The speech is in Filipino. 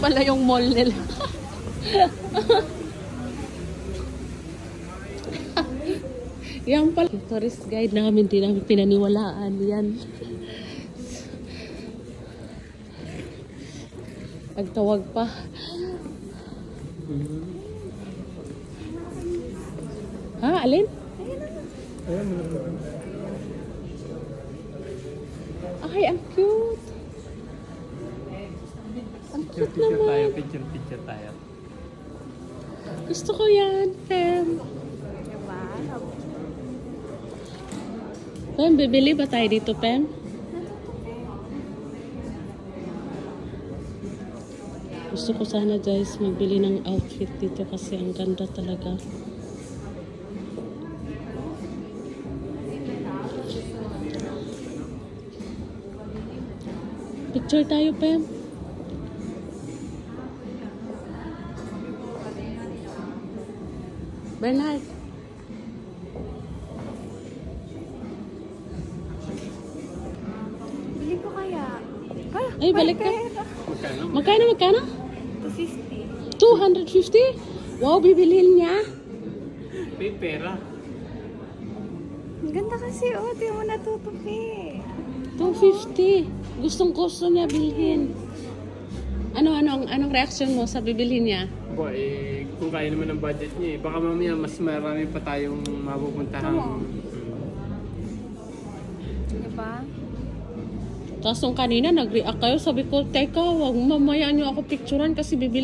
pala yung mall nila. Yan pala. Yung tourist guide namin, di namin pinaniwalaan. Yan. Nagtawag pa. Ha? Alin? Ay, ang cute. Ang cute naman. Picture tayo. Gusto ko yan, Pem. Pem, bibili ba tayo dito, Pem? Gusto ko sana, guys, magbili ng outfit dito kasi ang ganda talaga. Picture tayo, Pem. Bernard. Bili ko kaya. Ay, balik ka. Magkano? 250. 250? Wow, bibilhin niya. May pera. Ang ganda kasi, oh. Di mo natutupi. 250. Gustong-gusto niya bilhin. Anong reaction mo sa bibilhin niya? Kung kaya naman ang budget niya baka mamaya mas marami pa tayong mapupuntahan. Diba? Tapos nung kanina nag-react kayo, sabi ko, teka, wag mamaya niyo ako picturean kasi bibili.